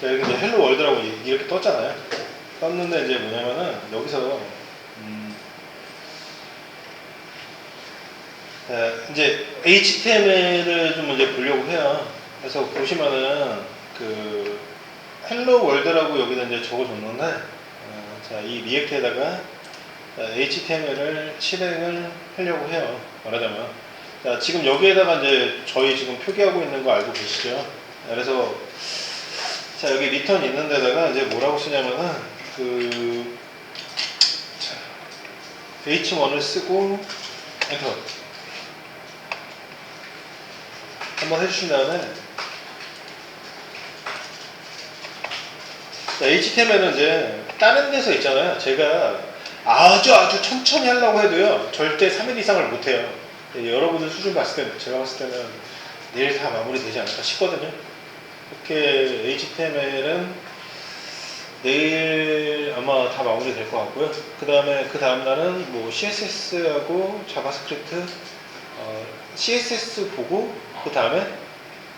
자, 이렇게 이제 헬로 월드라고 이렇게 떴잖아요. 떴는데 이제 뭐냐면은 여기서 자, 이제 HTML을 좀 이제 보려고 해요. 그래서 보시면은 그 헬로 월드라고 여기다 이제 적어줬는데 자, 이 리액트에다가 HTML을 실행을 하려고 해요. 말하자면 자, 지금 여기에다가 이제 저희 지금 표기하고 있는 거 알고 계시죠? 그래서 자, 여기 리턴 있는 데다가 이제 뭐라고 쓰냐면은 그 자, h1을 쓰고 엔터 한번 해주신 다음에 자, HTML은 이제 다른 데서 있잖아요. 제가 아주 천천히 하려고 해도요 절대 3일 이상을 못해요. 여러분들 수준 봤을 때 제가 봤을 때는 내일 다 마무리되지 않을까 싶거든요. 이렇게 HTML은 내일 아마 다 마무리될 것 같고요. 그 다음날은 뭐 CSS하고 자바스크립트 CSS 보고 그 다음에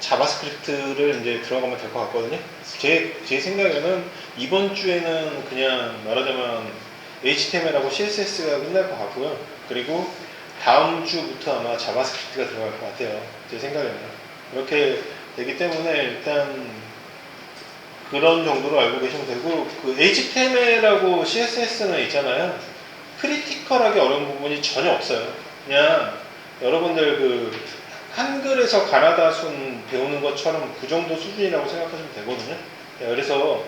자바스크립트를 이제 들어가면 될 것 같거든요. 제 생각에는 이번 주에는 그냥 말하자면 HTML하고 CSS가 끝날 것 같고요. 그리고 다음 주부터 아마 자바스크립트가 들어갈 것 같아요. 제 생각에는. 그렇게 되기 때문에 일단 그런 정도로 알고 계시면 되고, 그 HTML하고 CSS는 있잖아요. 크리티컬하게 어려운 부분이 전혀 없어요. 그냥 여러분들 그 한글에서 가나다 순 배우는 것처럼 그 정도 수준이라고 생각하시면 되거든요. 그래서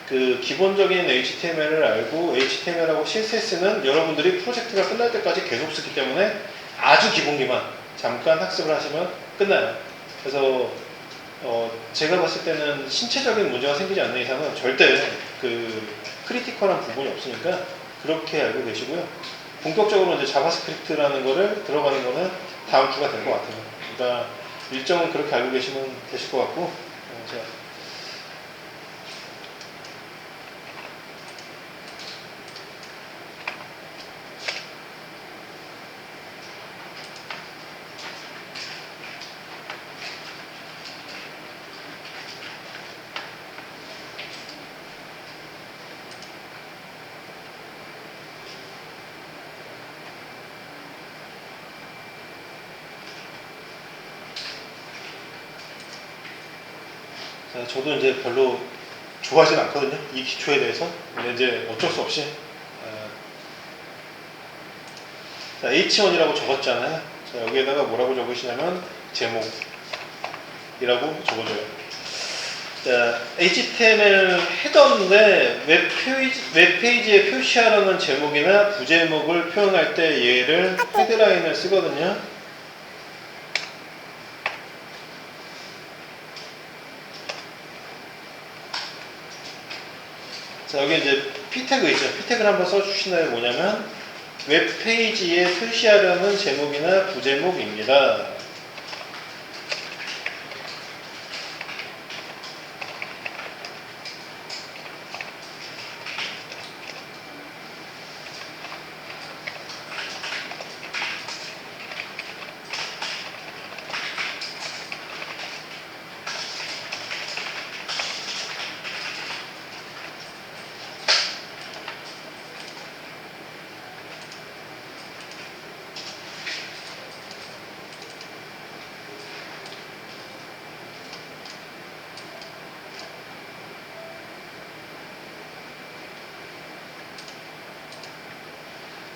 그 기본적인 HTML을 알고 HTML하고 CSS는 여러분들이 프로젝트가 끝날 때까지 계속 쓰기 때문에 아주 기본기만 잠깐 학습을 하시면 끝나요. 그래서 제가 봤을 때는 신체적인 문제가 생기지 않는 이상은 절대 그 크리티컬한 부분이 없으니까 그렇게 알고 계시고요. 본격적으로 이제 자바스크립트라는 거를 들어가는 거는 다음 주가 될 것 같아요. 그러니까 일정은 그렇게 알고 계시면 되실 것 같고, 자, 저도 이제 별로 좋아하진 않거든요. 이 기초에 대해서. 근데 이제 어쩔 수 없이 자, H1이라고 적었잖아요. 자, 여기에다가 뭐라고 적으시냐면 제목이라고 적어줘요. 자, HTML 헤더인데 웹페이지에 표시하라는 제목이나 부제목을 표현할 때 얘를 헤드라인을 쓰거든요. 자, 여기 이제 P태그 있죠. P태그를 한번 써주신 다음에 뭐냐면 웹페이지에 표시하려는 제목이나 부제목입니다.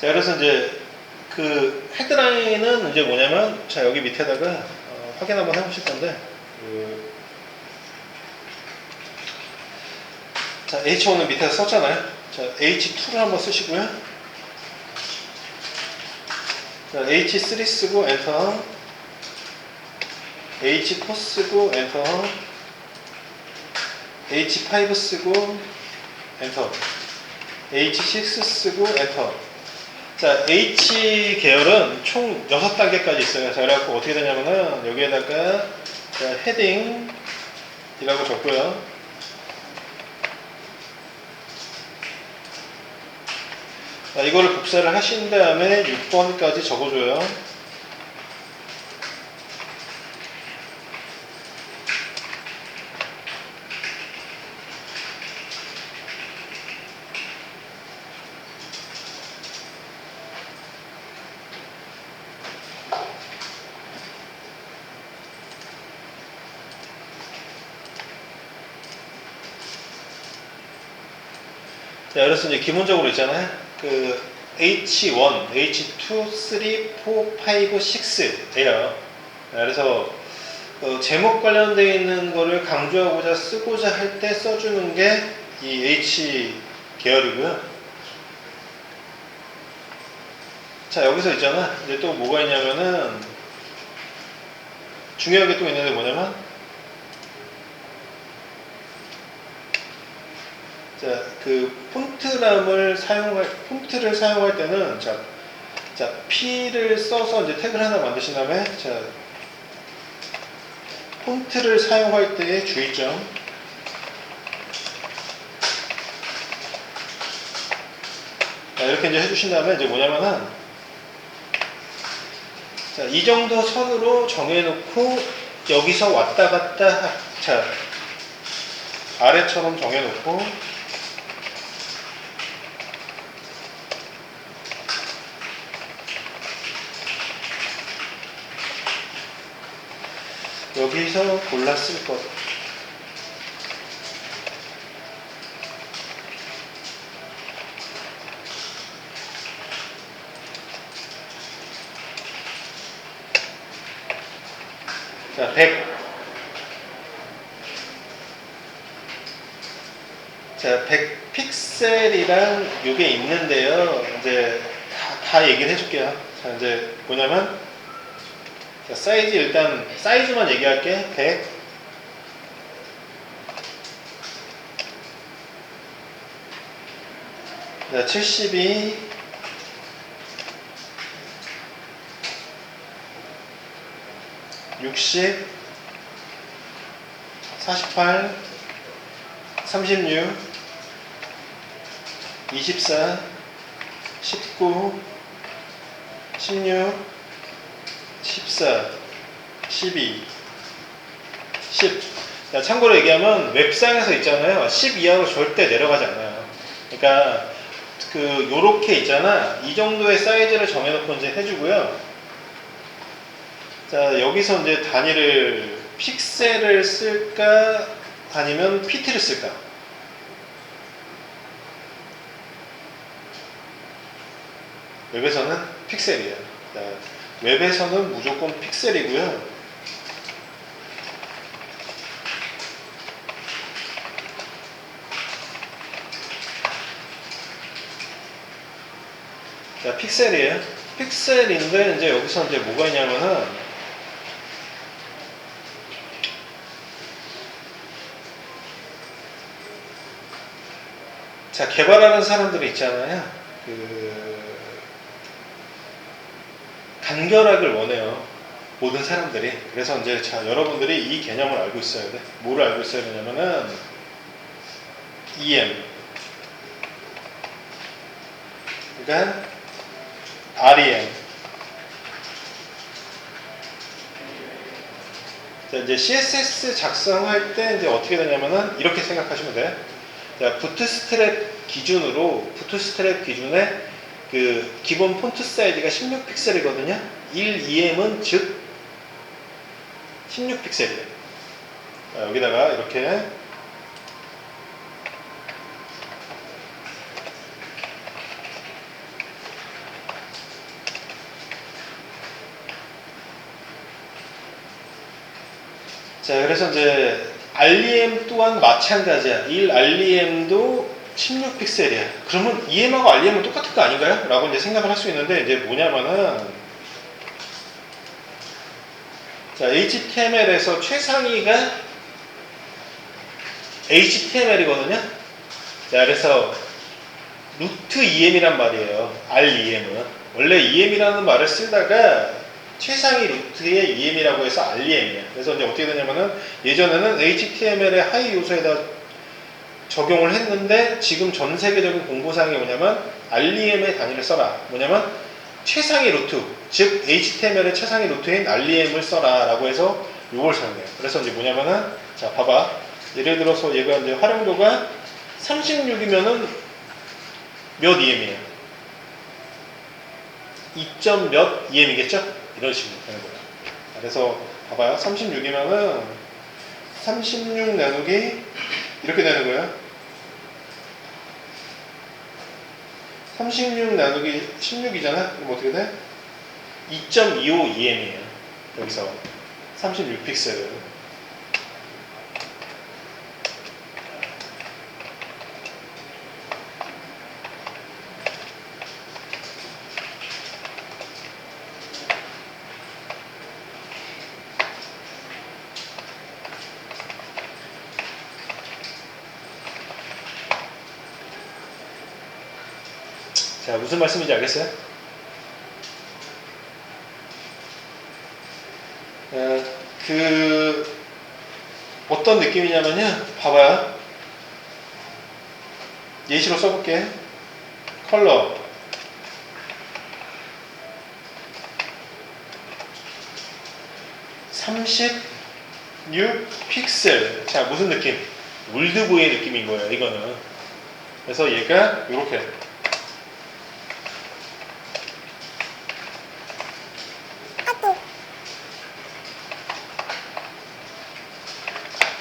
자, 그래서 이제 그 헤드라인은 이제 뭐냐면, 자, 여기 밑에다가 확인 한번 해보실 건데, 자, H1은 밑에서 썼잖아요. 자, H2를 한번 쓰시고요. 자, H3 쓰고 엔터, H4 쓰고 엔터, H5 쓰고 엔터, H6 쓰고 엔터. 자, H 계열은 총 6단계까지 있어요. 자, 그래갖고 어떻게 되냐면은 여기에다가 자, 헤딩이라고 적고요. 자, 이거를 복사를 하신 다음에 6번까지 적어줘요. 자, 그래서 이제 기본적으로 있잖아요. 그 H1, H2, 3, 4, 5, 6예요. 그래서 제목 관련되어 있는 거를 강조하고자 쓰고자 할 때 써주는 게 이 H 계열이고요. 자, 여기서 있잖아. 이제 또 뭐가 있냐면은 중요한 게 또 있는데 뭐냐면, 자, 그 폰트를 사용할 때는 자, P를 써서 이제 태그를 하나 만드신 다음에, 자, 폰트를 사용할 때의 주의점. 자, 이렇게 이제 해주신 다음에 이제 뭐냐면은, 자, 이 정도 선으로 정해놓고 여기서 왔다 갔다, 자, 아래처럼 정해놓고, 여기서 골랐을 것. 자, 100. 자, 100 픽셀이랑 이게 있는데요. 이제 다 얘기를 해줄게요. 자, 이제 뭐냐면, 자, 사이즈 일단 사이즈만 얘기할게. 100. 자, 72. 60. 48. 36. 24. 19. 16. 14, 12, 10. 자, 참고로 얘기하면 웹상에서 있잖아요. 10 이하로 절대 내려가지 않아요. 그러니까 요렇게 있잖아. 이 정도의 사이즈를 정해놓고 이제 해주고요. 자, 여기서 이제 단위를 픽셀을 쓸까 아니면 PT를 쓸까? 웹에서는 픽셀이에요. 자, 웹에서는 무조건 픽셀이고요. 자, 픽셀이에요. 픽셀인데 이제 여기서 이제 뭐가 있냐면은, 자, 개발하는 사람들이 있잖아요. 간결하길 원해요. 모든 사람들이. 그래서 이제 자, 여러분들이 이 개념을 알고 있어야 돼. 뭐를 알고 있어야 되냐면은 EM, 그러니까 REM. 자, 이제 CSS 작성할 때 이제 어떻게 되냐면은 이렇게 생각하시면 돼. 자, 부트스트랩 기준에 그 기본 폰트 사이즈가 16픽셀이거든요. 1EM은 즉 16픽셀이에요. 여기다가 이렇게 자, 그래서 이제 REM 또한 마찬가지야. 1 REM도 16픽셀이야. 그러면 EM하고 REM은 똑같은 거 아닌가요? 라고 이제 생각을 할 수 있는데, 이제 뭐냐면은, 자, HTML에서 최상위가 HTML이거든요. 자, 그래서 루트 EM이란 말이에요. REM은. 원래 EM이라는 말을 쓰다가 최상위 루트의 EM이라고 해서 REM이에요. 그래서 이제 어떻게 되냐면은, 예전에는 HTML의 하위 요소에다 적용을 했는데, 지금 전 세계적인 공고사항이 뭐냐면 REM의 단위를 써라. 뭐냐면 최상위 루트, 즉 HTML의 최상위 루트인 REM을 써라 라고 해서 이걸 사용해요. 그래서 이제 뭐냐면은, 자, 봐봐. 예를 들어서 얘가 이제 활용도가 36이면은 몇 EM이에요? 2점 몇 EM이겠죠? 이런 식으로 되는 거예요. 그래서 봐봐요. 36이면은 36 나누기 이렇게 되는 거예요. 36 나누기 16이잖아? 그럼 어떻게 돼? 2.252M이에요. 여기서 36픽셀을. 자, 무슨 말씀인지 알겠어요? 어떤 느낌이냐면요. 봐봐요. 예시로 써볼게. 컬러. 36픽셀. 자, 무슨 느낌? 올드보이 느낌인 거예요, 이거는. 그래서 얘가 이렇게.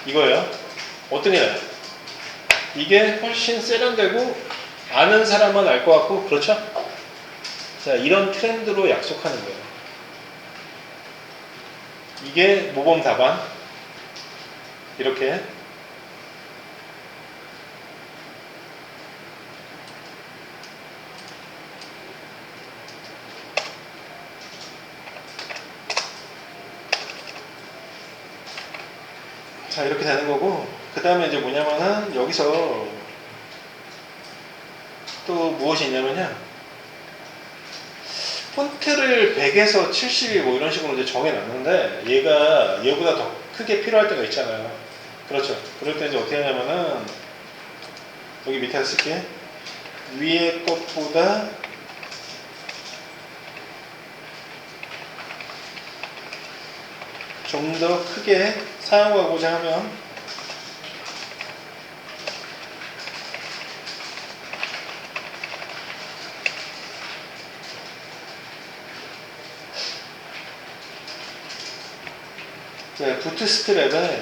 이거예요. 어떤 게 나아요? 이게 훨씬 세련되고 아는 사람만 알 것 같고, 그렇죠? 자, 이런 트렌드로 약속하는 거예요. 이게 모범 답안. 이렇게. 자, 이렇게 되는 거고, 그 다음에 이제 뭐냐면은 여기서 또 무엇이 있냐면요, 폰트를 100에서 70이 뭐 이런 식으로 이제 정해놨는데, 얘보다 더 크게 필요할 때가 있잖아요. 그렇죠. 그럴 때 이제 어떻게 하냐면은 여기 밑에 쓸게. 위에 것보다 좀 더 크게 사용하고자 하면 부트스트랩에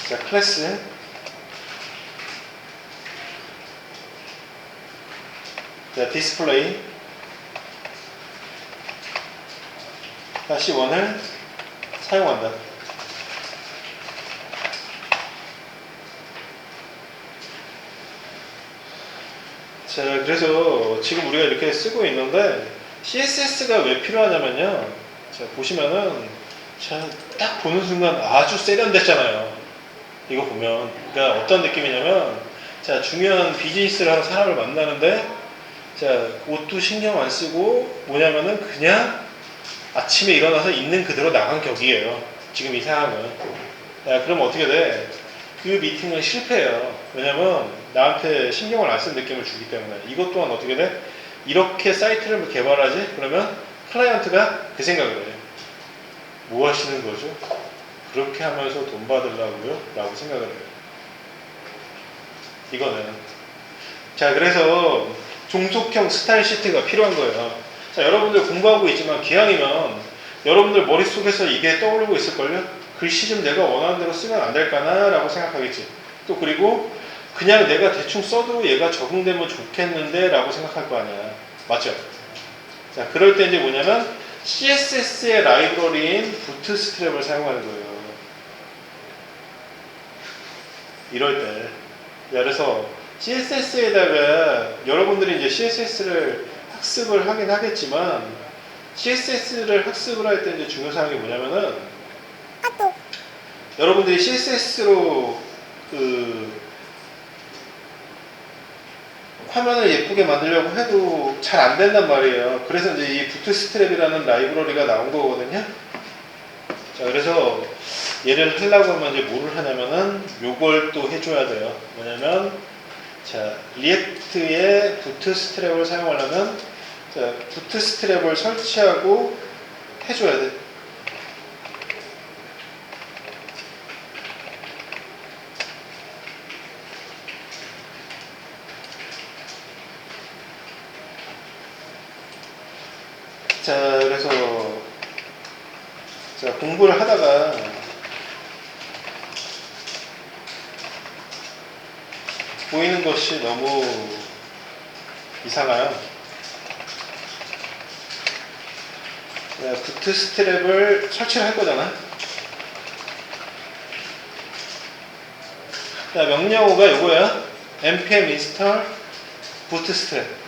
자, 클래스 자, 디스플레이 다시 원을 사용한다. 자, 그래서 지금 우리가 이렇게 쓰고 있는데 CSS가 왜 필요하냐면요. 자, 보시면은 자, 딱 보는 순간 아주 세련됐잖아요. 이거 보면. 그러니까 어떤 느낌이냐면 자, 중요한 비즈니스를 하는 사람을 만나는데 자, 옷도 신경 안 쓰고 뭐냐면은 그냥 아침에 일어나서 있는 그대로 나간 격이에요. 지금 이 상황은. 야, 그럼 어떻게 돼? 그 미팅은 실패해요. 왜냐면 나한테 신경을 안 쓴 느낌을 주기 때문에. 이것 또한 어떻게 돼? 이렇게 사이트를 개발하지? 그러면 클라이언트가 그 생각을 해요. 뭐 하시는 거죠? 그렇게 하면서 돈 받으려고요? 라고 생각을 해요. 이거는. 자, 그래서 종속형 스타일 시트가 필요한 거예요. 자, 여러분들 공부하고 있지만 기왕이면 여러분들 머릿속에서 이게 떠오르고 있을걸요? 글씨 좀 내가 원하는 대로 쓰면 안 될까나? 라고 생각하겠지. 또 그리고 그냥 내가 대충 써도 얘가 적응되면 좋겠는데? 라고 생각할 거 아니야. 맞죠? 자, 그럴 때 이제 뭐냐면 CSS의 라이브러리인 부트스트랩을 사용하는 거예요. 이럴 때. 자, 그래서 CSS에다가 여러분들이 이제 CSS를 학습을 하긴 하겠지만 CSS를 학습을 할 때 이제 중요사항이 뭐냐면은 여러분들이 CSS로 화면을 예쁘게 만들려고 해도 잘 안 된단 말이에요. 그래서 이제 이 부트스트랩이라는 라이브러리가 나온 거거든요. 자, 그래서 얘를 하려고 하면 이제 뭐를 하냐면은 요걸 또 해줘야 돼요. 뭐냐면 자, 리액트의 부트스트랩을 사용하려면 자, 부트스트랩을 설치하고 해줘야 돼. 자, 그래서 자, 공부를 하다가 보이는 것이 너무 이상해요. 부트 스트랩을 설치를 할 거잖아. 자, 명령어가 요거야. npm install bootstrap.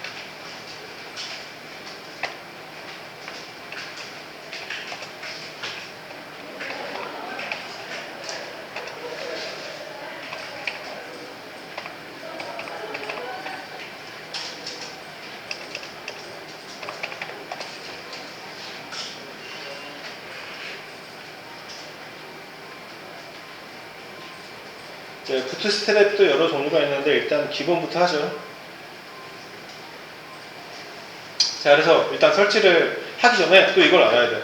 부트스트랩도 여러 종류가 있는데 일단 기본부터 하죠. 자, 그래서 일단 설치를 하기 전에 또 이걸 알아야 돼요.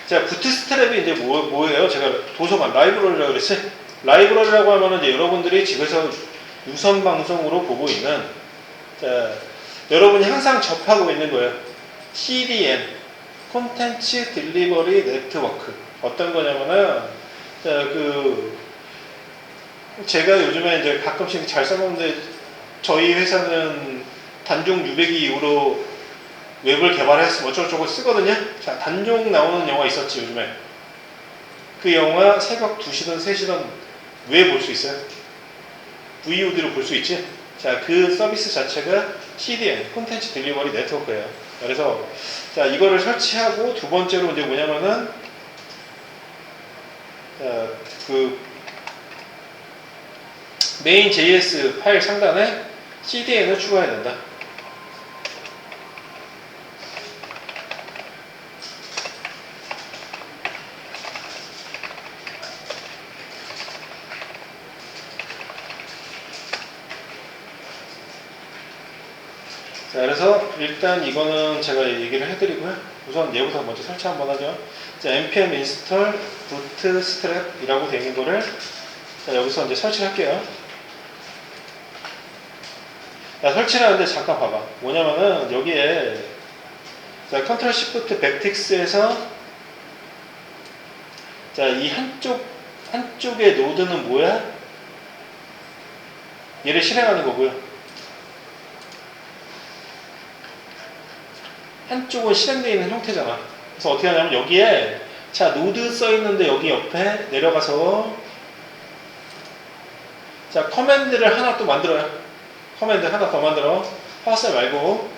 자, 부트스트랩이 이제 뭐예요? 제가 도서관 라이브러리라고 그랬지? 라이브러리라고 하면은 이제 여러분들이 집에서 유선 방송으로 보고 있는, 자, 여러분이 항상 접하고 있는 거예요. CDN, 콘텐츠 딜리버리 네트워크. 어떤 거냐면은, 자, 제가 요즘에 이제 가끔씩 잘 써먹는데, 저희 회사는 단종 유배기 이후로 웹을 개발해서 어쩌고저쩌고 쓰거든요. 자, 단종 나오는 영화 있었지, 요즘에. 그 영화 새벽 2시든 3시든 왜 볼 수 있어요? VOD로 볼 수 있지? 자, 그 서비스 자체가 CDN, 콘텐츠 딜리버리 네트워크예요. 그래서, 자, 이거를 설치하고 두 번째로 이제 뭐냐면은, 자, 메인 JS 파일 상단에 CDN을 추가해야 된다. 자, 그래서 일단 이거는 제가 얘기를 해드리고요. 우선 얘부터 먼저 설치 한번 하죠. 자, npm install bootstrap이라고 되어 있는 거를, 자, 여기서 이제 설치를 할게요. 자, 설치를 하는데 잠깐 봐봐. 뭐냐면은 여기에, 자, 컨트롤 시프트 백틱스에서, 자, 이 한쪽의 노드는 뭐야? 얘를 실행하는 거고요. 한쪽은 실행되어 있는 형태잖아. 그래서 어떻게 하냐면 여기에, 자, 노드 써 있는데 여기 옆에 내려가서, 자, 커맨드를 하나 또 만들어요. 커맨드 하나 더 만들어. 파스 말고.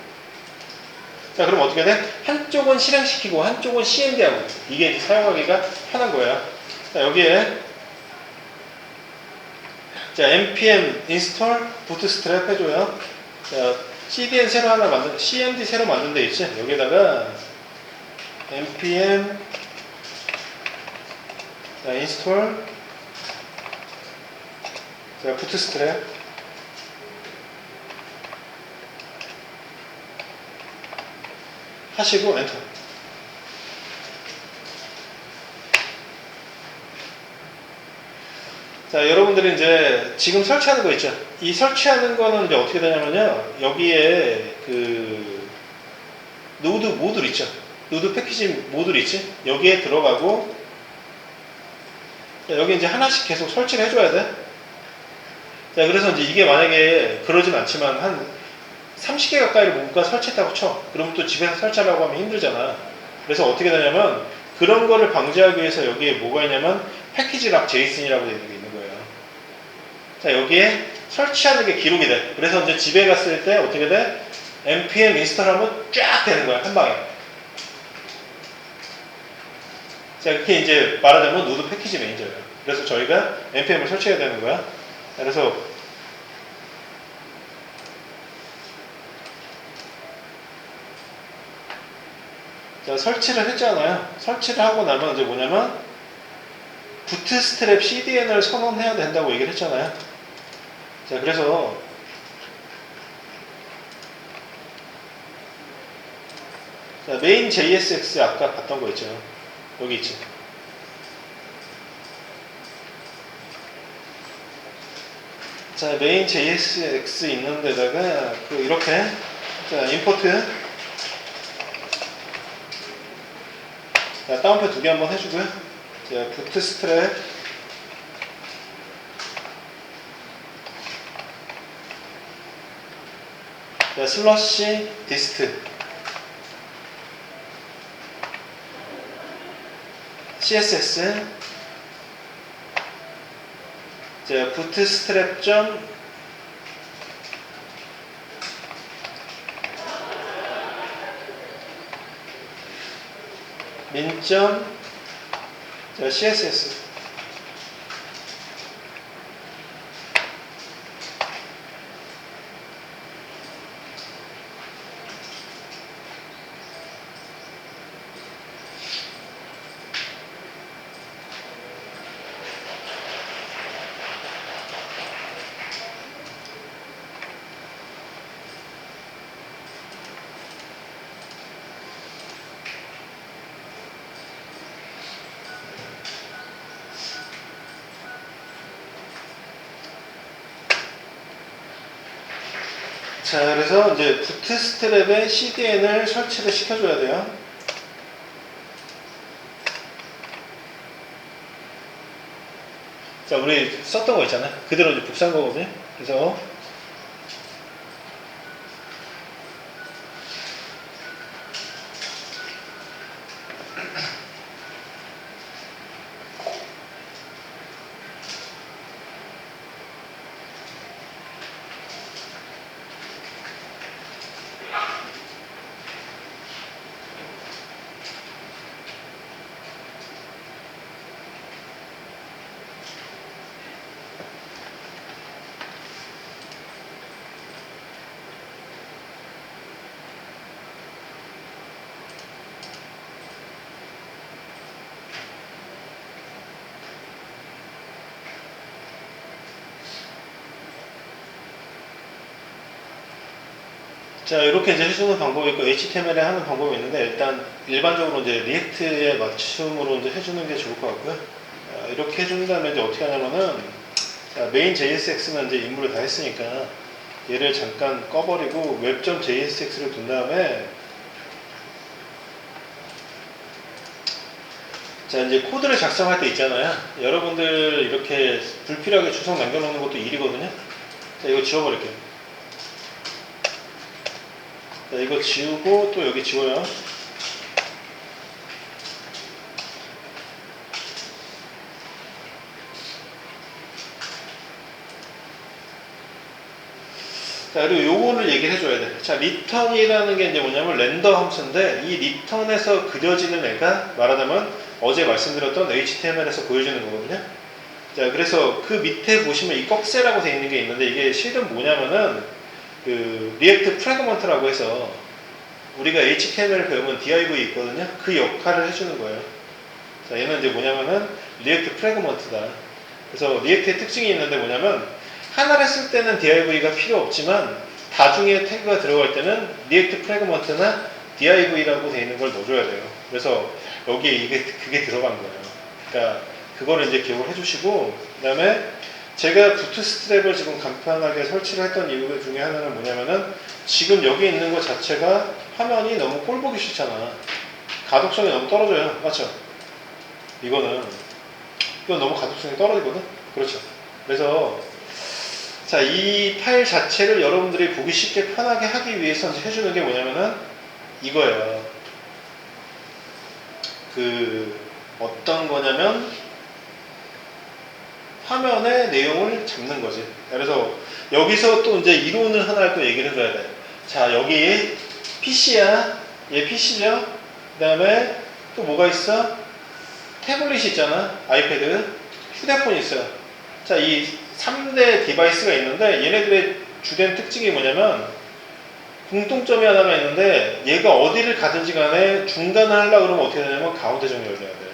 자, 그럼 어떻게 돼? 한쪽은 실행시키고 한쪽은 cmd하고. 이게 이제 사용하기가 편한 거예요. 자, 여기에, 자, npm install bootstrap 해줘요. 자, CDN 새로 하나 CMD 새로 만든 데 있지? 여기다가 npm 자, install 자, bootstrap 하시고 엔터. 자, 여러분들이 이제 지금 설치하는 거 있죠? 이 설치하는 거는 이제 어떻게 되냐면요. 여기에 노드 모듈 있죠? 노드 패키지 모듈 있지? 여기에 들어가고, 자, 여기 이제 하나씩 계속 설치를 해줘야 돼. 자, 그래서 이제 이게 만약에 그러진 않지만 한 30개 가까이를 뭔가 설치했다고 쳐. 그럼 또 집에서 설치하려고 하면 힘들잖아. 그래서 어떻게 되냐면 그런 거를 방지하기 위해서 여기에 뭐가 있냐면 패키지 락 제이슨이라고 되어 있는 게 있는 거예요. 자, 여기에 설치하는 게 기록이 돼. 그래서 이제 집에 갔을 때 어떻게 돼? npm 인스톨 하면 쫙 되는 거야, 한 방에. 자, 이렇게 이제 말하자면 노드 패키지 매니저예요. 그래서 저희가 npm을 설치해야 되는 거야. 그래서 자, 설치를 했잖아요. 설치를 하고 나면 이제 뭐냐면 부트스트랩 CDN을 선언해야 된다고 얘기를 했잖아요. 자, 그래서 자, 메인 JSX 아까 봤던 거 있죠. 여기 있지. 자, 메인 JSX 있는 데다가 이렇게 자, 임포트 자, 다운표 2개 한번 해주고요. 자, 부트스트랩 자, 슬러시 디스트 CSS 자, 부트스트랩 점 민점 자, CSS 자, 그래서 이제 부트스트랩에 CDN을 설치를 시켜줘야 돼요. 자, 우리 썼던 거 있잖아요. 그대로 이제 복사한 거거든요. 그래서 자, 이렇게 이제 해주는 방법이 있고 HTML에 하는 방법이 있는데 일단 일반적으로 이제 리액트에 맞춤으로 이제 해주는 게 좋을 것 같고요. 자, 이렇게 해준 다음에 이제 어떻게 하냐면은 자, 메인 JSX는 이제 임무를 다 했으니까 얘를 잠깐 꺼버리고 web.jsx를 둔 다음에 자, 이제 코드를 작성할 때 있잖아요. 여러분들 이렇게 불필요하게 주석 남겨놓는 것도 일이거든요. 자, 이거 지워버릴게요. 자, 이거 지우고 또 여기 지워요. 자, 그리고 요거를 얘기를 해줘야 돼. 자, 리턴이라는 게 이제 뭐냐면 렌더 함수인데 이 리턴에서 그려지는 애가 말하자면 어제 말씀드렸던 HTML에서 보여주는 거거든요. 자, 그래서 그 밑에 보시면 이 꺽쇠라고 되어 있는 게 있는데 이게 실은 뭐냐면은 그 리액트 프래그먼트라고 해서 우리가 HTML을 배우면 div 있거든요. 그 역할을 해주는 거예요. 자, 얘는 이제 뭐냐면은 리액트 프래그먼트다. 그래서 리액트의 특징이 있는데 뭐냐면 하나를 쓸 때는 div가 필요 없지만 다중에 태그가 들어갈 때는 리액트 프래그먼트나 div라고 되어 있는 걸 넣어줘야 돼요. 그래서 여기에 그게 들어간 거예요. 그러니까 그거를 이제 기억을 해주시고 그 다음에 제가 부트스트랩을 지금 간편하게 설치를 했던 이유 중에 하나는 뭐냐면은 지금 여기 있는 것 자체가 화면이 너무 꼴보기 싫잖아. 가독성이 너무 떨어져요. 맞죠? 이건 너무 가독성이 떨어지거든? 그렇죠. 그래서 자, 이 파일 자체를 여러분들이 보기 쉽게 편하게 하기 위해서 이제 해주는 게 뭐냐면은 이거예요. 그 어떤 거냐면 화면의 내용을 잡는 거지. 그래서 여기서 또 이제 이론을 하나 또 얘기를 해줘야 돼. 자, 여기 PC야. 얘 PC죠? 그 다음에 또 뭐가 있어? 태블릿이 있잖아. 아이패드. 휴대폰이 있어요. 자, 이 3대 디바이스가 있는데 얘네들의 주된 특징이 뭐냐면 공통점이 하나가 있는데 얘가 어디를 가든지 간에 중간을 하려고 그러면 어떻게 되냐면 가운데 정렬을 해야 돼.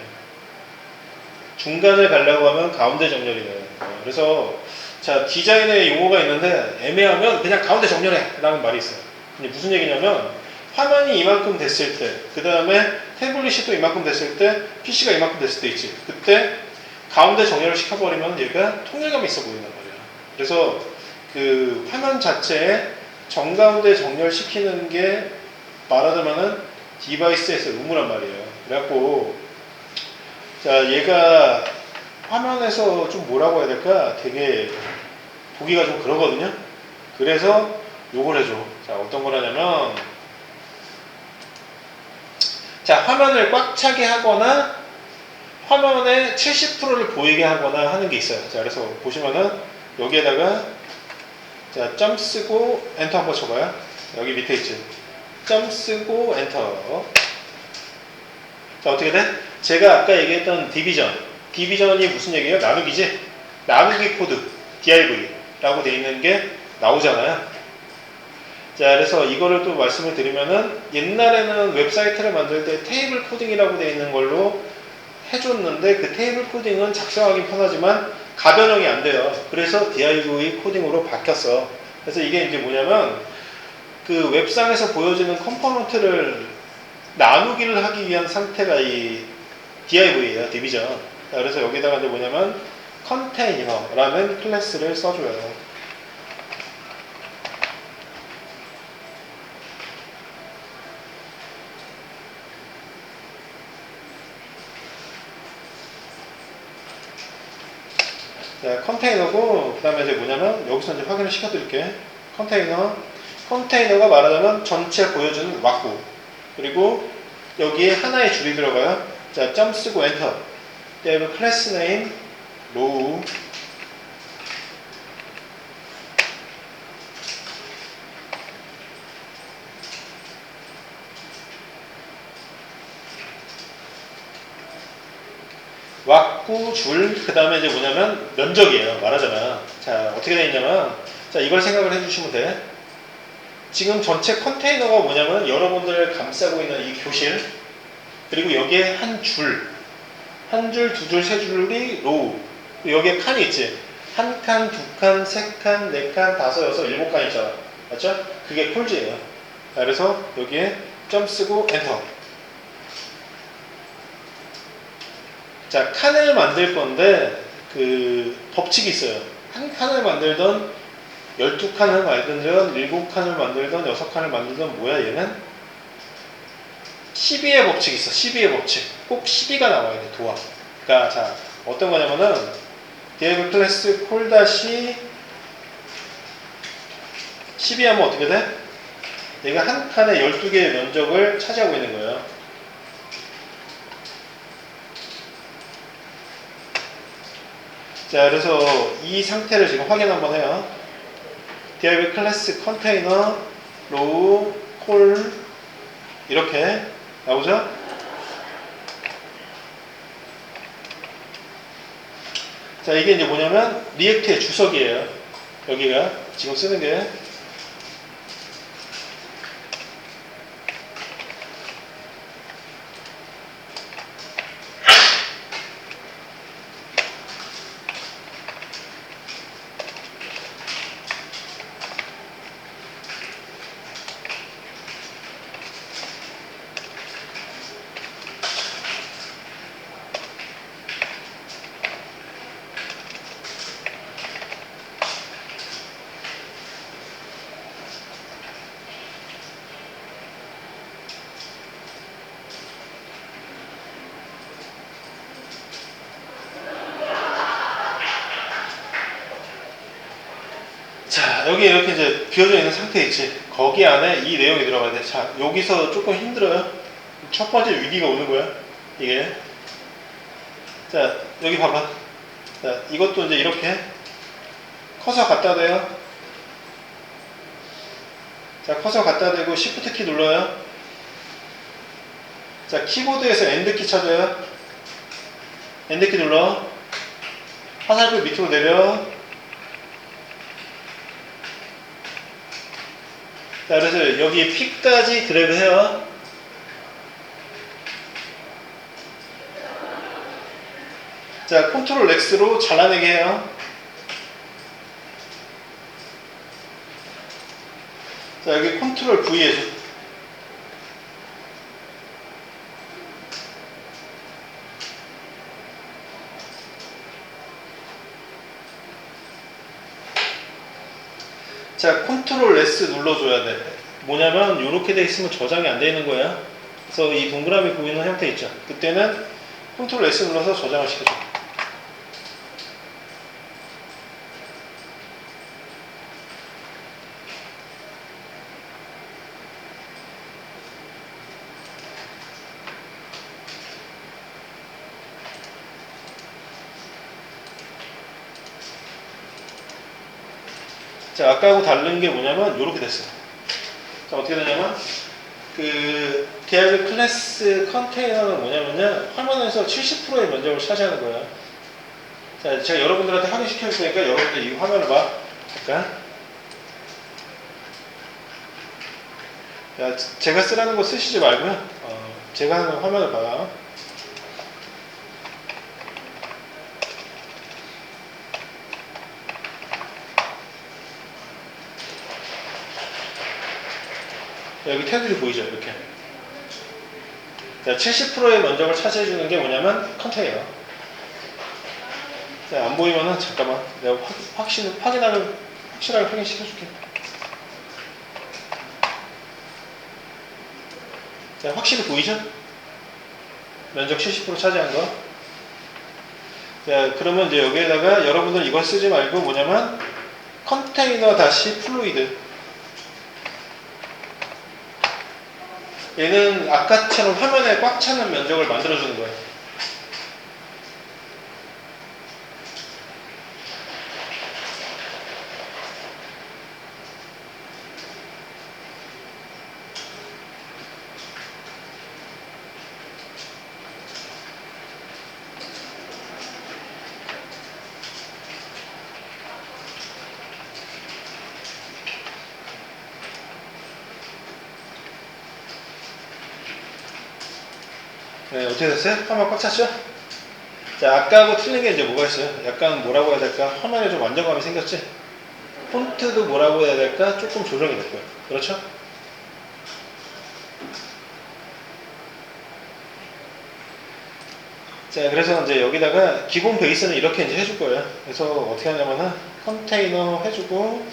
중간을 가려고 하면 가운데 정렬이 돼요. 그래서 자, 디자인의 용어가 있는데 애매하면 그냥 가운데 정렬해 라는 말이 있어요. 근데 무슨 얘기냐면 화면이 이만큼 됐을 때, 그 다음에 태블릿이 또 이만큼 됐을 때, PC가 이만큼 됐을 때 있지. 그때 가운데 정렬을 시켜버리면 얘가 통일감이 있어 보인단 말이야. 그래서 그 화면 자체에 정가운데 정렬시키는 게 말하자면은 디바이스에서 의무란 말이에요. 그래갖고 자, 얘가 화면에서 좀 뭐라고 해야 될까? 되게 보기가 좀 그러거든요. 그래서 요걸 해줘. 자, 어떤 거라냐면, 자, 화면을 꽉 차게 하거나 화면의 70%를 보이게 하거나 하는 게 있어요. 자, 그래서 보시면은 여기에다가 자, 점 쓰고 엔터 한번 쳐봐요. 여기 밑에 있지. 점 쓰고 엔터. 자, 어떻게 돼? 제가 아까 얘기했던 디비전이 무슨 얘기예요? 나누기지? 나누기 코드 DIV라고 돼 있는 게 나오잖아요. 자, 그래서 이거를 또 말씀을 드리면은 옛날에는 웹사이트를 만들 때 테이블 코딩이라고 돼 있는 걸로 해줬는데 그 테이블 코딩은 작성하기 편하지만 가변형이 안 돼요. 그래서 DIV 코딩으로 바뀌었어. 그래서 이게 이제 뭐냐면 그 웹상에서 보여지는 컴포넌트를 나누기를 하기 위한 상태가 이 DIV예요. 디비전. 자, 그래서 여기다가 이제 뭐냐면 컨테이너라는 클래스를 써줘요. 자, 컨테이너고, 그 다음에 이제 뭐냐면, 여기서 이제 확인을 시켜드릴게. 컨테이너가 말하자면 전체 보여주는 왁구. 그리고 여기에 하나의 줄이 들어가요. 자, 점 쓰고 엔터. 그다음에 클래스 네임, 로우. 왁구 줄, 그 다음에 이제 뭐냐면 면적이에요. 말하자면. 자, 어떻게 되어 있냐면, 자, 이걸 생각을 해주시면 돼. 지금 전체 컨테이너가 뭐냐면 여러분들을 감싸고 있는 이 교실, 그리고 여기에 한 줄, 두 줄, 세 줄이 로우. 여기에 칸이 있지. 한 칸, 두 칸, 세 칸, 네 칸, 다섯, 여섯, 일곱 칸 있잖아. 맞죠? 그게 콜즈예요. 자, 그래서 여기에 점 쓰고 엔터. 자, 칸을 만들 건데 그 법칙이 있어요. 한 칸을 만들던 12칸을 만들던 7칸을 만들던 6칸을 만들던 뭐야 얘는? 12의 법칙이 있어. 12의 법칙. 꼭 12가 나와야 돼. 도합. 그러니까 자, 어떤 거냐면은 div 클래스 콜 다시 12 하면 어떻게 돼? 얘가 한 칸에 12개의 면적을 차지하고 있는 거예요. 자, 그래서 이 상태를 지금 확인 한번 해요. div 클래스 컨테이너 로우 콜 이렇게 나오죠? 자, 이게 이제 뭐냐면 리액트의 주석이에요. 여기가 지금 쓰는 게. 자, 여기 이렇게 이제 비어져 있는 상태 있지. 거기 안에 이 내용이 들어가야 돼. 자, 여기서 조금 힘들어요. 첫 번째 위기가 오는 거야. 이게. 자, 여기 봐봐. 자, 이것도 이제 이렇게 커서 갖다 대요. 자, 커서 갖다 대고 Shift 키 눌러요. 자, 키보드에서 엔드 키 찾아요. 엔드 키 눌러. 화살표 밑으로 내려. 자, 그래서 여기 P까지 드래그 해요. 자, 컨트롤 X로 잘라내게 해요. 자, 여기 컨트롤 V 해줘. 자, 컨트롤 S 눌러줘야 돼. 뭐냐면 이렇게 돼 있으면 저장이 안 되는 거야. 그래서 이 동그라미 보이는 형태 있죠. 그때는 컨트롤 S 눌러서 저장을 시켜줘. 자, 아까하고 다른 게 뭐냐면 이렇게 됐어요. 자, 어떻게 되냐면 그 디아블 클래스 컨테이너는 뭐냐면요, 화면에서 70%의 면적을 차지하는 거예요. 자, 제가 여러분들한테 확인시켜 줄 테니까 여러분들 이 화면을 봐. 잠깐. 자, 제가 쓰라는 거 쓰시지 말고요. 제가 하는 화면을 봐요. 여기 테두리 보이죠? 이렇게. 자, 70%의 면적을 차지해주는 게 뭐냐면 컨테이너. 자, 안 보이면은 잠깐만 내가 확실하게 확인시켜줄게. 자, 확실히 보이죠? 면적 70% 차지한 거. 자, 그러면 이제 여기에다가 여러분들 이걸 쓰지 말고 뭐냐면 컨테이너 다시 플루이드. 얘는 아까처럼 화면에 꽉 차는 면적을 만들어주는 거예요. 네, 어떻게 됐어요? 화면 꽉 찼죠? 자, 아까하고 틀린 게 이제 뭐가 있어요? 약간 뭐라고 해야 될까? 화면에 좀 안정감이 생겼지? 폰트도 뭐라고 해야 될까? 조금 조정이 됐고요. 그렇죠? 자, 그래서 이제 여기다가 기본 베이스는 이렇게 이제 해줄 거예요. 그래서 어떻게 하냐면은 컨테이너 해주고,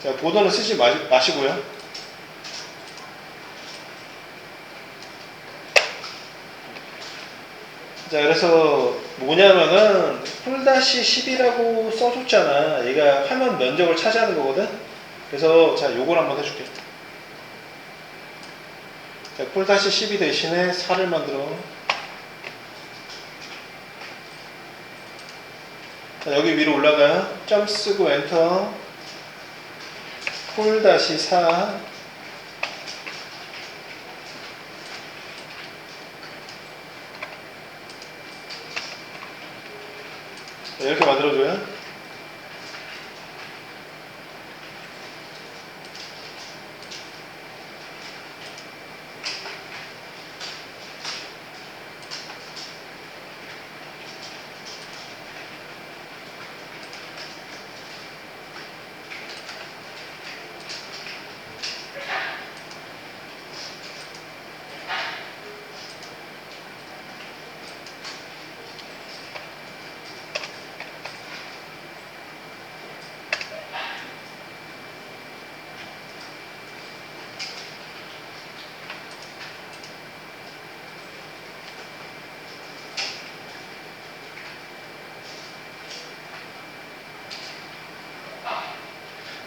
자, 보드는 쓰지 마시고요. 자, 그래서 뭐냐면은 폴-10이라고 써줬잖아. 얘가 화면 면적을 차지하는 거거든. 그래서 자, 요걸 한번 해줄게. 자, 폴-12 대신에 4를 만들어. 자, 여기 위로 올라가요. 점 쓰고 엔터. 폴-4. 이렇게 만들어줘요.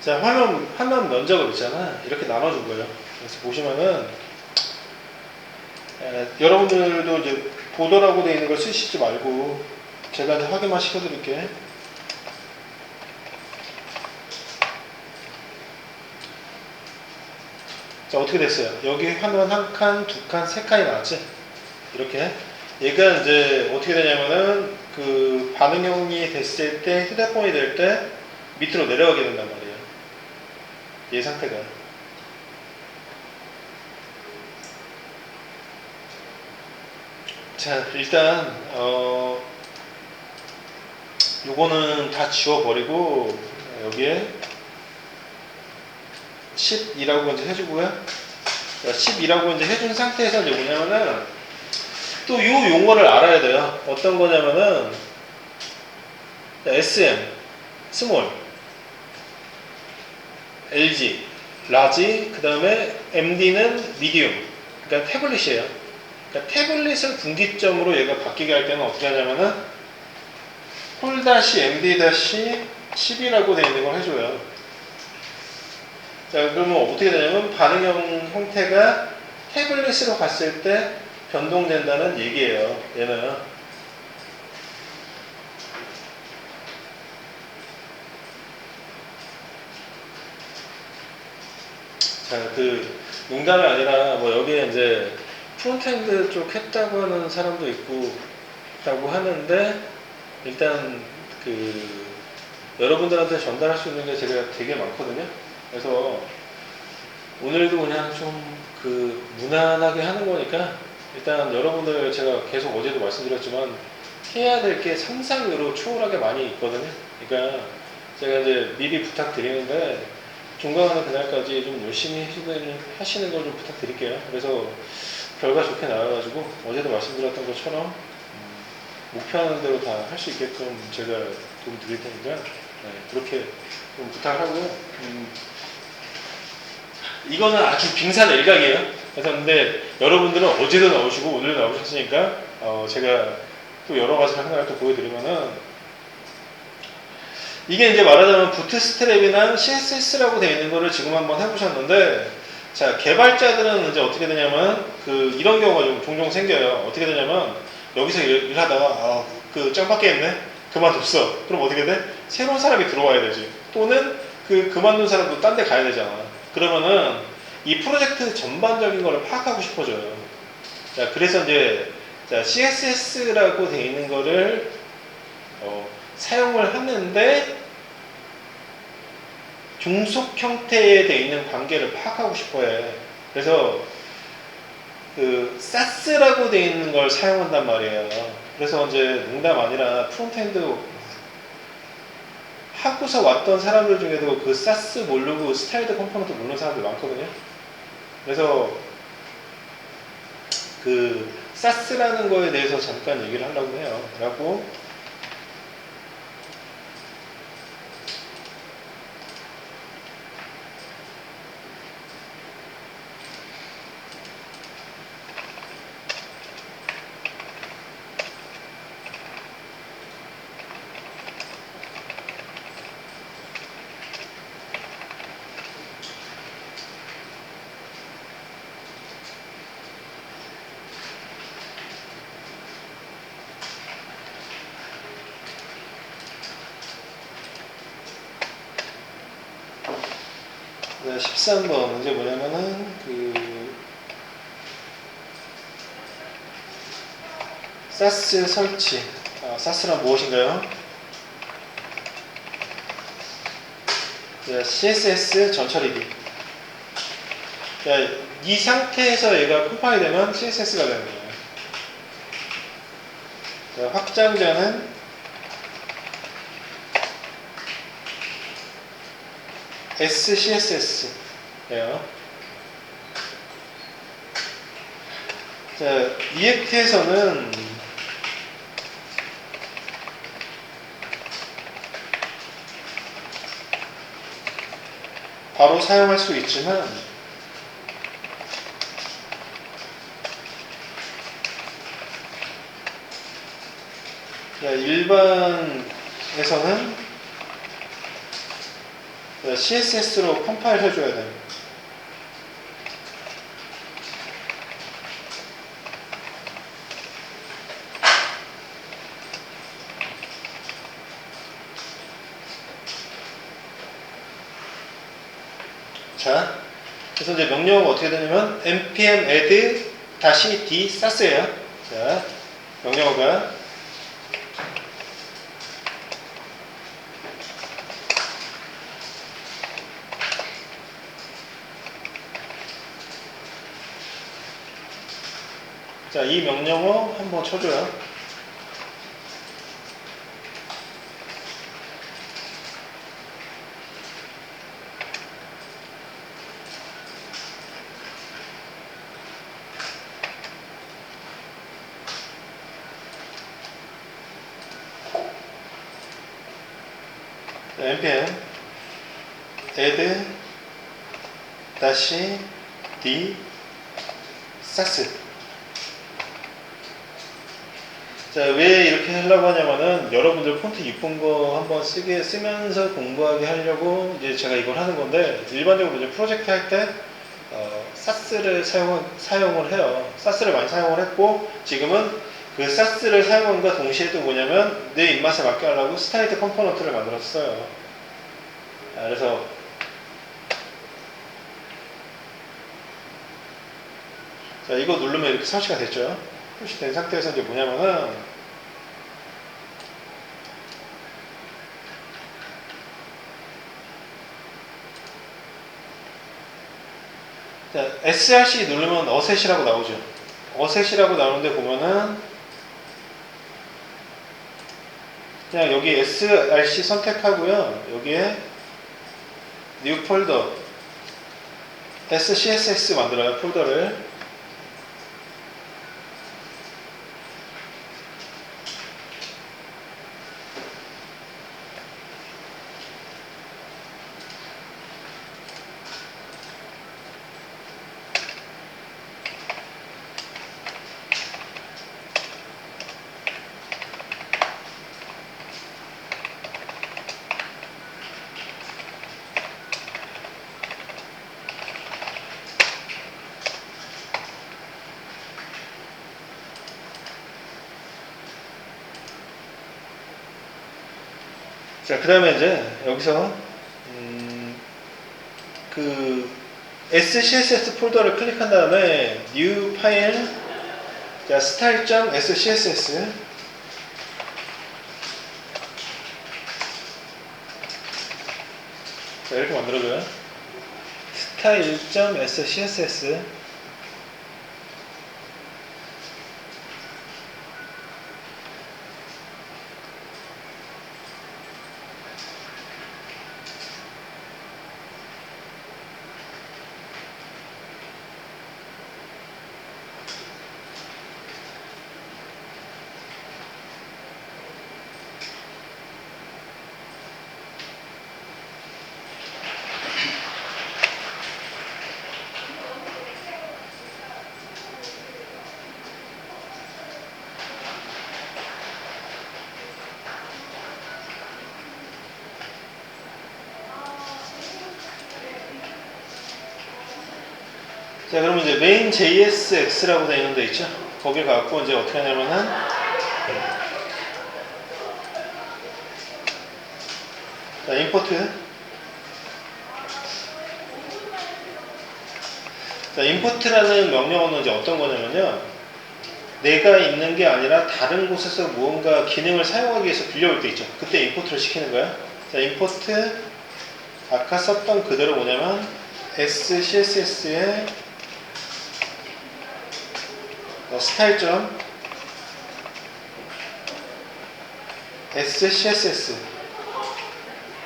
자, 화면 면적을 있잖아. 이렇게 나눠준 거예요. 그래서 보시면은, 여러분들도 이제 보더라고 되어 있는 걸 쓰시지 말고, 제가 이제 확인만 시켜드릴게. 자, 어떻게 됐어요? 여기 화면 한 칸, 두 칸, 세 칸이 나왔지? 이렇게. 얘가 이제 어떻게 되냐면은, 그 반응형이 됐을 때, 휴대폰이 될 때, 밑으로 내려가게 된단 말이에요. 얘 상태가. 자, 일단 요거는 다 지워버리고 여기에 12라고 이제 해주고요. 12라고 이제 해준 상태에서 이제 뭐냐면은 또 요 용어를 알아야 돼요. 어떤 거냐면은 SM, 스몰, LG, 라지, 그 다음에 MD는 미디움. 그러니까 태블릿이에요. 그러니까 태블릿을 분기점으로 얘가 바뀌게 할 때는 어떻게 하냐면은 폴-MD-10이라고 되어 있는 걸 해줘요. 자, 그러면 어떻게 되냐면 반응형 형태가 태블릿으로 갔을 때 변동된다는 얘기예요. 얘는. 자, 농담이 아니라 뭐 여기에 이제 프론트엔드 쪽 했다고 하는 사람도 있다고 하는데 일단 여러분들한테 전달할 수 있는 게 제가 되게 많거든요. 그래서 오늘도 그냥 좀 무난하게 하는 거니까 일단 여러분들 제가 계속 어제도 말씀드렸지만 해야 될 게 상상으로 초월하게 많이 있거든요. 그러니까 제가 이제 미리 부탁드리는데 종강하는 그날까지 좀 열심히 하시는 걸 좀 부탁드릴게요. 그래서 결과 좋게 나와가지고 어제도 말씀드렸던 것처럼 목표하는 대로 다 할 수 있게끔 제가 도움 드릴 테니까 그렇게 좀 부탁하고요. 이거는 아주 빙산일각이에요. 그래서 근데 여러분들은 어제도 나오시고 오늘도 나오셨으니까 제가 또 여러 가지를 하나를 또 보여드리면은 이게 이제 말하자면 부트스트랩이나 CSS라고 되어 있는 거를 지금 한번 해보셨는데 자 개발자들은 이제 어떻게 되냐면 이런 경우가 좀 종종 생겨요. 어떻게 되냐면 여기서 일하다가 짱밖에 했네 그만뒀어. 그럼 어떻게 돼? 새로운 사람이 들어와야 되지. 또는 그만둔 사람도 딴 데 가야 되잖아. 그러면은 이 프로젝트 전반적인 거를 파악하고 싶어져요. 자, 그래서 이제 CSS라고 되어 있는 거를 사용을 하는데 종속 형태에 되어 있는 관계를 파악하고 싶어 해. 그래서 SAS라고 되어 있는 걸 사용한단 말이에요. 그래서 이제 농담 아니라 프론트엔드 하고서 왔던 사람들 중에도 SAS 모르고 스타일드 컴포넌트 모르는 사람들 많거든요. 그래서 SAS라는 거에 대해서 잠깐 얘기를 하려고 해요. 라고 네, 13번 문제 뭐냐면은 SAS 설치. SAS란 무엇인가요? 네, CSS 전처리기. 이 상태에서 얘가 컴파일 되면 CSS가 되는 거예요. 자, 확장자는 SCSS예요. 자, 리액트에서는 바로 사용할 수 있지만 일반에서는 CSS로 컴파일 해줘야 돼요. 자, 그래서 이제 명령어가 어떻게 되냐면 npm add -d sas예요. 자, 명령어가 자, 이 명령어 한번 쳐줘요. npm add -d sas. 자, 왜 이렇게 하려고 하냐면은 여러분들 폰트 이쁜 거 한번 쓰면서 공부하게 하려고 이제 제가 이걸 하는 건데 일반적으로 이제 프로젝트 할 때 SAS를 사용을 해요. SAS를 많이 사용을 했고 지금은 SAS를 사용함과 동시에 또 뭐냐면 내 입맛에 맞게 하려고 스타일드 컴포넌트를 만들었어요. 그래서 자, 이거 누르면 이렇게 설치가 됐죠. 설치된 상태에서 이제 뭐냐면은, 자, SRC 누르면 어셋이라고 나오죠. 어셋이라고 나오는데 보면은, 그냥 여기 SRC 선택하고요. 여기에 New 폴더 SCSS 만들어요. 폴더를. 자, 그 다음에 이제 여기서 그 SCSS 폴더를 클릭한 다음에 New 파일, 자, style.scss 자, 이렇게 만들어줘요. style.scss 자, 그러면 이제 main.jsx라고 되어 있는 데 있죠? 거기 갖고 이제 어떻게 하냐면은, 자, 임포트. 자, 임포트라는 명령어는 이제 어떤 거냐면요. 내가 있는 게 아니라 다른 곳에서 무언가 기능을 사용하기 위해서 빌려올 때 있죠. 그때 임포트를 시키는 거야. 자, 임포트. 아까 썼던 그대로 뭐냐면, SCSS에 스타일점 SCSS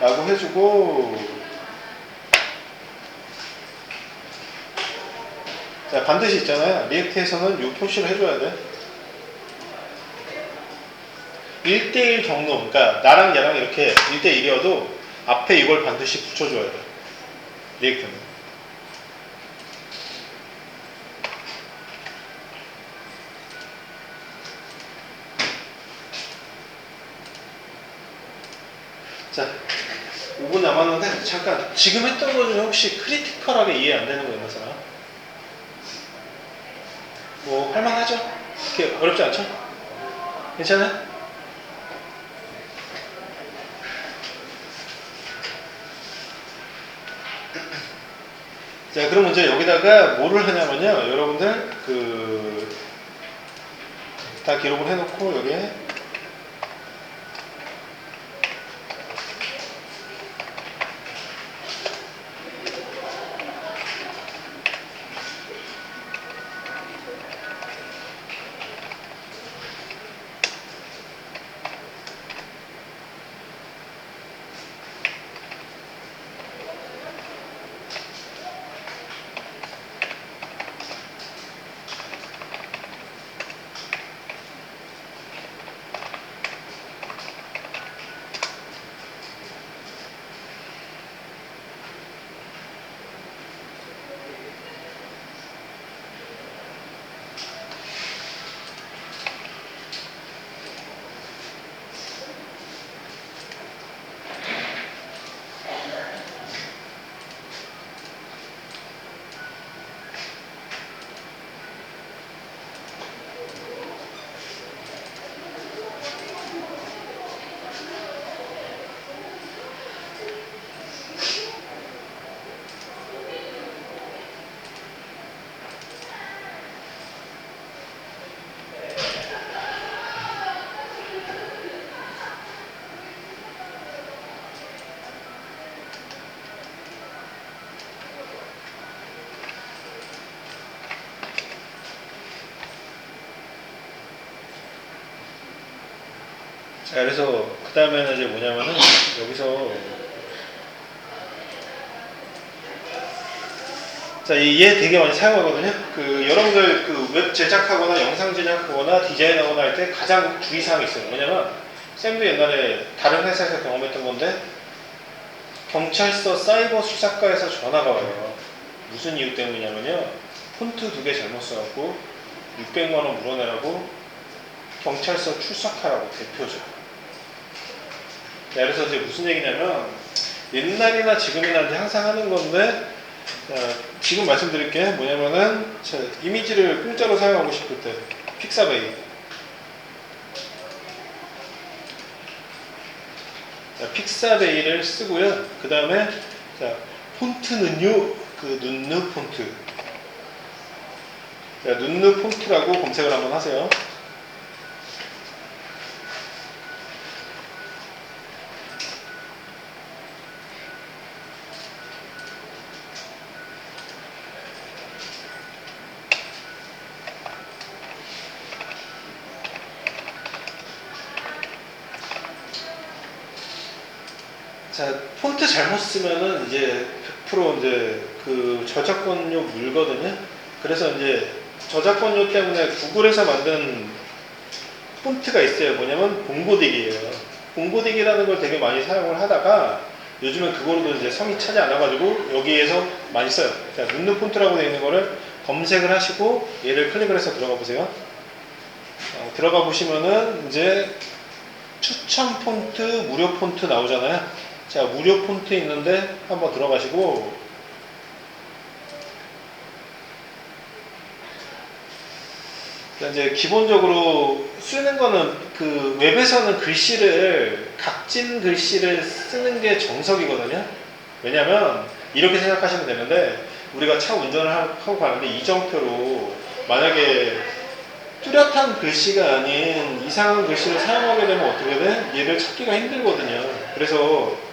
라고 해주고, 자, 반드시 있잖아요. 리액트에서는 요 표시를 해줘야 돼. 1대1 경로, 그러니까 나랑 얘랑 이렇게 1대1이어도 앞에 이걸 반드시 붙여줘야 돼. 리액트는. 자, 5분 남았는데 잠깐 지금 했던 거 중에 혹시 크리티컬하게 이해 안 되는 거 있는 사람? 뭐 할만하죠? 그렇게 어렵지 않죠? 괜찮아요? 자, 그럼 이제 여기다가 뭐를 하냐면요, 여러분들 다 기록을 해놓고 여기에 자, 그래서 그 다음에는 이제 뭐냐면은 여기서 자, 얘 되게 많이 사용하거든요. 그 여러분들 그 웹 제작하거나 영상 제작하거나 디자인하거나 할 때 가장 주의사항이 있어요. 뭐냐면 쌤도 옛날에 다른 회사에서 경험했던 건데 경찰서 사이버 수사과에서 전화가 와요. 무슨 이유 때문이냐면요. 폰트 2개 잘못 써갖고 600만 원 물어내라고 경찰서 출석하라고 대표죠. 네, 그래서 이제 무슨 얘기냐면 옛날이나 지금이나 이제 항상 하는 건데 지금 말씀드릴 게 뭐냐면은 이미지를 공짜로 사용하고 싶을 때 픽사베이 픽사베이를 쓰고요. 그 다음에 폰트는요 그 눈누 폰트 눈누 폰트라고 검색을 한번 하세요. 자, 폰트 잘못 쓰면은 이제 100% 이제 그 저작권료 물거든요. 그래서 이제 저작권료 때문에 구글에서 만든 폰트가 있어요. 뭐냐면 봉고딕이에요. 봉고딕이라는 걸 되게 많이 사용을 하다가 요즘은 그거로도 이제 성이 차지 않아가지고 여기에서 많이 써요. 자, 눈누 폰트라고 되어 있는 거를 검색을 하시고 얘를 클릭을 해서 들어가 보세요. 들어가 보시면은 이제 추천 폰트, 무료 폰트 나오잖아요. 자, 무료 폰트 있는데 한번 들어가시고 이제 기본적으로 쓰는 거는 그 웹에서는 글씨를 각진 글씨를 쓰는 게 정석이거든요. 왜냐면 이렇게 생각하시면 되는데 우리가 차 운전을 하고 가는데 이정표로 만약에 뚜렷한 글씨가 아닌 이상한 글씨를 사용하게 되면 어떻게 돼? 얘를 찾기가 힘들거든요. 그래서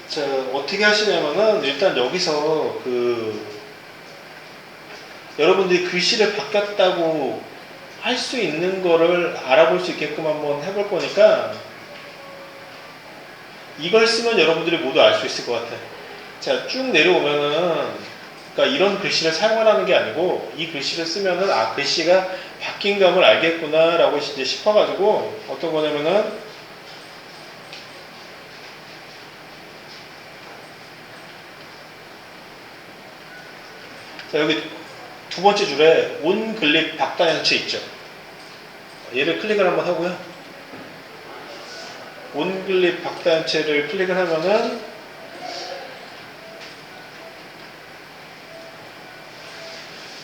자, 어떻게 하시냐면은 일단 여기서 여러분들이 글씨를 바뀌었다고 할 수 있는 거를 알아볼 수 있게끔 한번 해볼 거니까 이걸 쓰면 여러분들이 모두 알 수 있을 것 같아요. 자, 쭉 내려오면은 그러니까 이런 글씨를 사용하라는 게 아니고 이 글씨를 쓰면은 아, 글씨가 바뀐 감을 알겠구나 라고 이제 싶어가지고 어떤 거냐면은 자, 여기 두 번째 줄에 온글립 박다연체 있죠. 얘를 클릭을 한번 하고요. 온글립 박다연체를 클릭을 하면은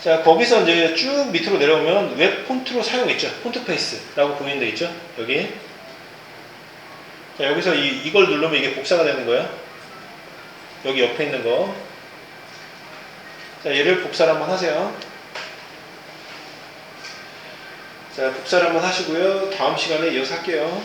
자, 거기서 이제 쭉 밑으로 내려오면 웹 폰트로 사용했죠. 폰트 페이스라고 보이는 데 있죠. 여기. 자, 여기서 이걸 누르면 이게 복사가 되는 거예요. 여기 옆에 있는 거. 자, 얘를 복사를 한번 하세요. 자, 복사를 한번 하시고요. 다음 시간에 이어서 할게요.